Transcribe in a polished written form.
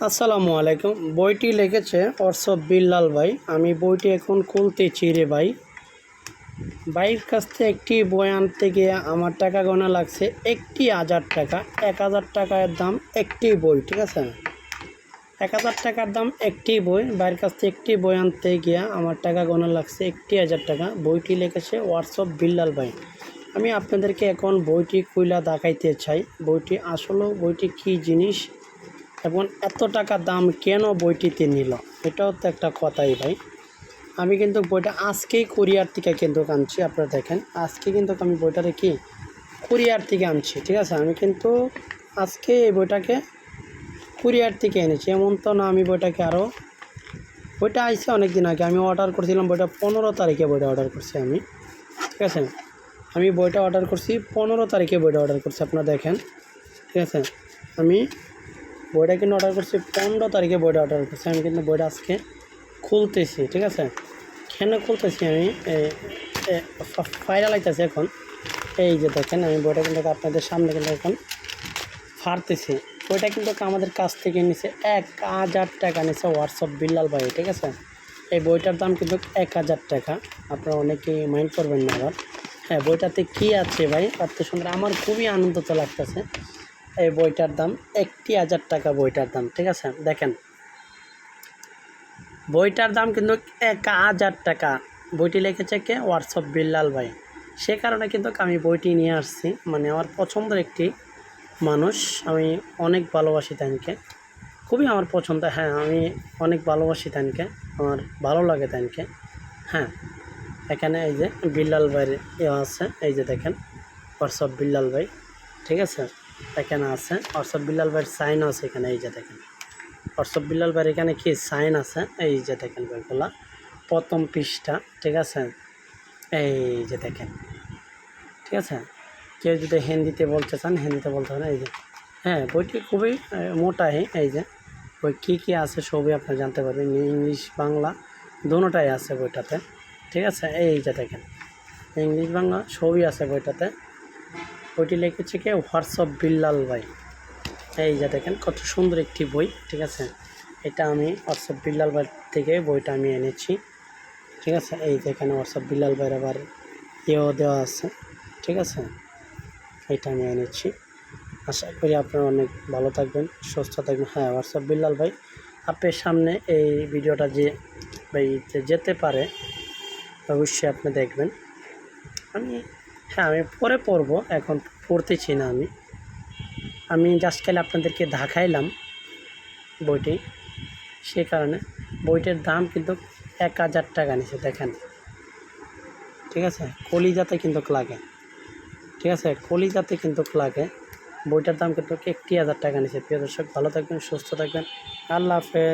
আসসালামু আলাইকুম। বইটি লিখেছে অর্শব বিল্লাল ভাই। আমি বইটি এখন খুলতেছি রে ভাই। ভাইয়ের কাছ থেকে একটি বই আনতে গিয়ে আমার টাকা গোনা লাগছে 1000 টাকা। 1000 টাকার দাম একটি বই, ঠিক আছে। 1000 টাকার দাম একটি বই। ভাইয়ের কাছ থেকে একটি বই আনতে গিয়ে আমার টাকা গোনা লাগছে 1000 টাকা। বইটি লিখেছে অর্শব বিল্লাল ভাই। আমি আপনাদেরকে এখন বইটি খুইলা দেখাইতে চাই বইটি কী জিনিস এবং এত টাকা দাম কেন বইটিতে নিল, এটাও তো একটা কথাই ভাই। আমি কিন্তু বইটা আজকেই কুরিয়ার থেকে কিন্তু আনছি। আপনারা দেখেন, আজকে কিন্তু আমি বইটারে কি কুরিয়ার থেকে আনছি, ঠিক আছে। আমি কিন্তু আজকে এই বইটাকে কুরিয়ার থেকে এনেছি, এমন তো না। আমি বইটা আইসে অনেক দিন আগে আমি অর্ডার করছিলাম। বইটা 15 তারিখে বইটা অর্ডার করছি আমি, ঠিক আছে। আমি বইটা অর্ডার করছি 15 তারিখে বইটা অর্ডার করছি, আপনারা দেখেন, ঠিক আছে। আমি বইটা কিন্তু অর্ডার করছি 15 তারিখে বইটা অর্ডার করছি। আমি কিন্তু বইটা আজকে খুলতেছি, ঠিক আছে। কেন খুলতেছি আমি ফাইনাল আইতেছি এখন। এই যে দেখেন, আমি বইটা কিন্তু আপনাদের সামনে কিন্তু এখন ফাড়তেছি। বইটা কিন্তু আমাদের কাছ থেকে নিছে 1000 টাকা নিছে অর্শব বিল্লাল ভাই, ঠিক আছে। এই বইটার দাম কিন্তু 1000 টাকা। আপনারা অনেকেই মাইন্ড করবেন না আবার। হ্যাঁ, বইটাতে কি আছে ভাই এত সুন্দর, আমার খুবই আনন্দ তো লাগতেছে। এই বইটার দাম 1000 টাকা বইটার দাম, ঠিক আছে। দেখেন, বইটার দাম কিন্তু 1000 টাকা। বইটি লিখেছে কে? অর্শব বিল্লাল ভাই। সে কারণে কিন্তু আমি বইটি নিয়ে আসছি। মানে আমার পছন্দের একটি মানুষ, আমি অনেক ভালোবাসি তাকে, খুবই আমার পছন্দ। হ্যাঁ, আমি অনেক ভালোবাসি তাকে, আমার ভালো লাগে তাকে। হ্যাঁ, এখানে এই যে বিল্লাল ভাইয়ের আছে, এই যে দেখেন অর্শব বিল্লাল ভাই, ঠিক আছে। এখানে আছে অর্শব বিল্লাল ভাইয়ের সাইন আছে এখানে, এই যে দেখেন অর্শব বিল্লাল ভাইয়ের এখানে কি সাইন আছে, এই যে দেখেন বইগুলা প্রথম পৃষ্ঠা, ঠিক আছে। এই যে দেখেন, ঠিক আছে। কেউ যদি হিন্দিতে বলতে চান হিন্দিতে বলতে পারেন। এই যে হ্যাঁ, বইটি খুবই মোটাই। এই যে বই কী কী আছে সবই আপনি জানতে পারবেন, ইংলিশ বাংলা দুটোটাই আছে বইটাতে, ঠিক আছে। এই যে দেখেন ইংলিশ বাংলা সবই আছে বইটাতে। বইটি লিখেছে কি? অর্শব বিল্লাল ভাই। এই যে দেখেন কত সুন্দর একটি বই, ঠিক আছে। এটা আমি অর্শব বিল্লাল ভাই থেকে বইটা আমি এনেছি, ঠিক আছে। এই যে এখানে অর্শব বিল্লাল ভাইয়ের আবার ইয়েও দেওয়া আছে, ঠিক আছে। এটা আমি এনেছি। আশা করি আপনারা অনেক ভালো থাকবেন, সুস্থ থাকবেন। হ্যাঁ, অর্শব বিল্লাল ভাই আপনার সামনে এই ভিডিওটা যে ভাই যেতে পারে অবশ্যই আপনি দেখবেন। আমি পরে পড়বো, এখন পড়তেছি না। আমি জাস্ট খালি আপনাদেরকে দেখাইলাম বইটি, সে কারণে বইটার দাম কিন্তু 1000 টাকা নিছে, দেখেন, ঠিক আছে। কলিজাতে কিন্তু লাগে, ঠিক আছে, কলিজাতে কিন্তু লাগে। বইটার দাম কিন্তু 1000 টাকা নিছে। প্রিয় দর্শক, ভালো থাকবেন, সুস্থ থাকবেন, আল্লাহ হাফেজ।